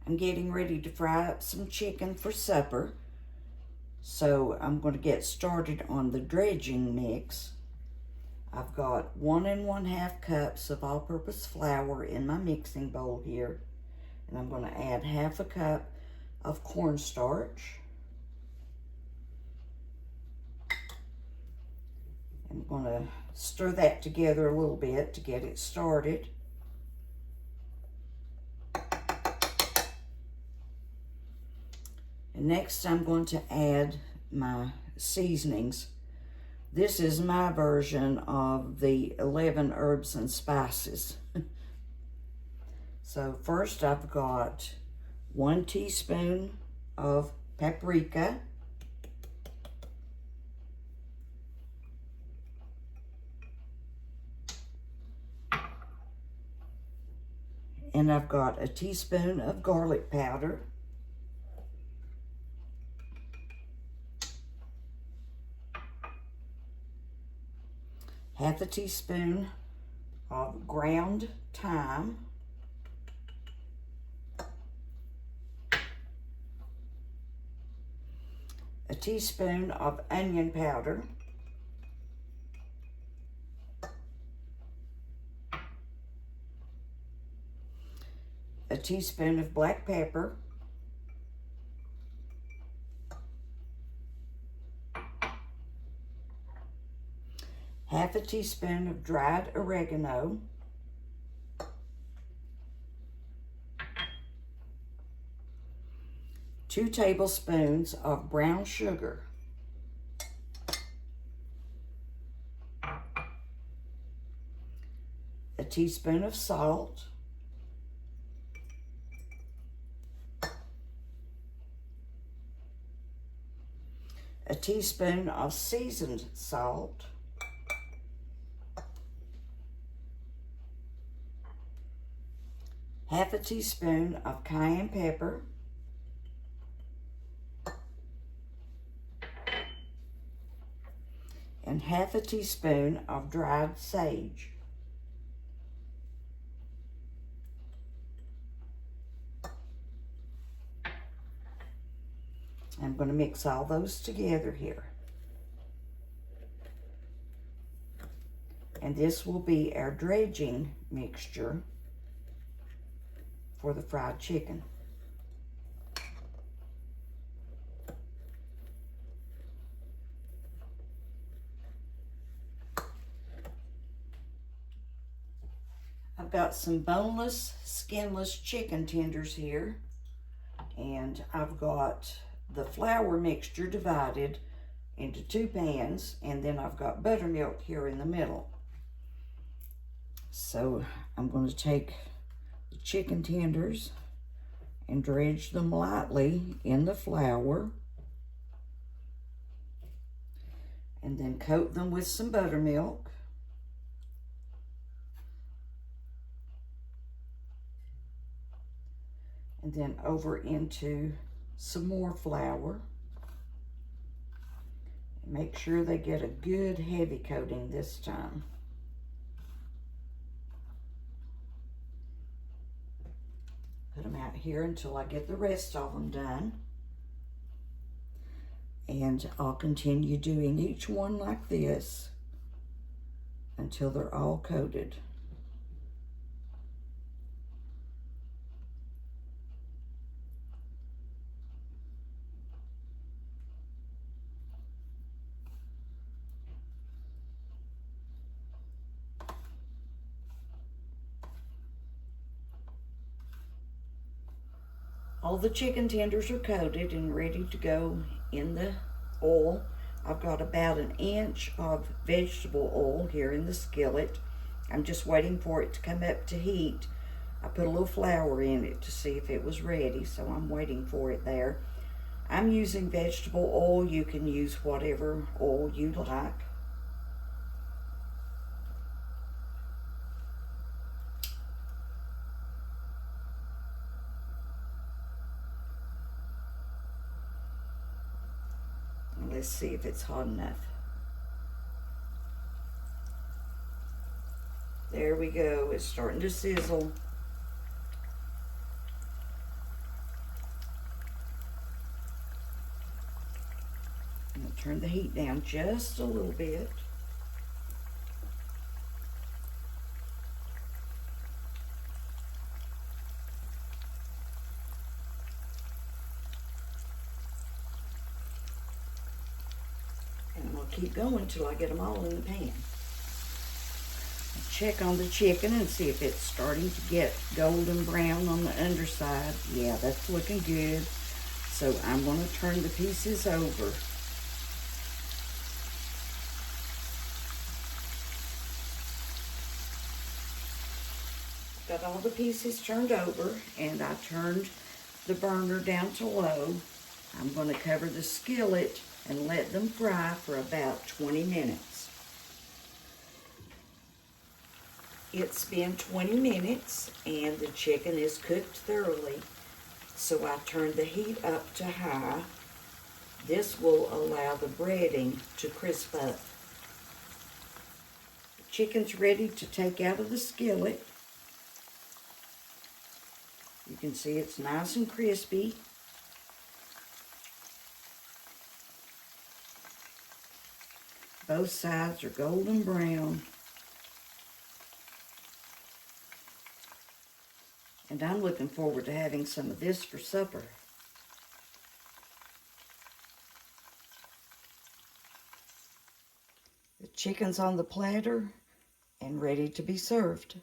I'm getting ready to fry up some chicken for supper. So I'm going to get started on the dredging mix. I've got 1 1/2 cups of all-purpose flour in my mixing bowl here. And I'm going to add 1/2 cup of cornstarch. I'm going to stir that together a little bit to get it started. And next I'm going to add my seasonings. This is my version of the 11 herbs and spices. So first I've got 1 teaspoon of paprika. And I've got a teaspoon of garlic powder. Half a teaspoon of ground thyme. A teaspoon of onion powder. A teaspoon of black pepper. Half a teaspoon of dried oregano. Two tablespoons of brown sugar. A teaspoon of salt. A teaspoon of seasoned salt. Half a teaspoon of cayenne pepper. And half a teaspoon of dried sage. I'm going to mix all those together here. And this will be our dredging mixture for the fried chicken. I've got some boneless, skinless chicken tenders here, and I've got the flour mixture divided into 2 pans, and then I've got buttermilk here in the middle. So I'm going to take the chicken tenders and dredge them lightly in the flour, and then coat them with some buttermilk. And then over into some more flour. Make sure they get a good heavy coating this time. Put them out here until I get the rest of them done. And I'll continue doing each one like this until they're all coated. All the chicken tenders are coated and ready to go in the oil. I've got about 1 inch of vegetable oil here in the skillet. I'm just waiting for it to come up to heat. I put a little flour in it to see if it was ready, so I'm waiting for it there. I'm using vegetable oil. You can use whatever oil you like. Let's see if it's hot enough. There we go. It's starting to sizzle. Turn the heat down just a little bit. And I'll keep going till I get them all in the pan. Check on the chicken and see if it's starting to get golden brown on the underside. Yeah, that's looking good. So I'm going to turn the pieces over. Got all the pieces turned over, and I turned the burner down to low. I'm going to cover the skillet and let them fry for about 20 minutes. It's been 20 minutes and the chicken is cooked thoroughly, so I turned the heat up to high. This will allow the breading to crisp up. The chicken's ready to take out of the skillet. You can see it's nice and crispy. Both sides are golden brown. And I'm looking forward to having some of this for supper. The chicken's on the platter and ready to be served.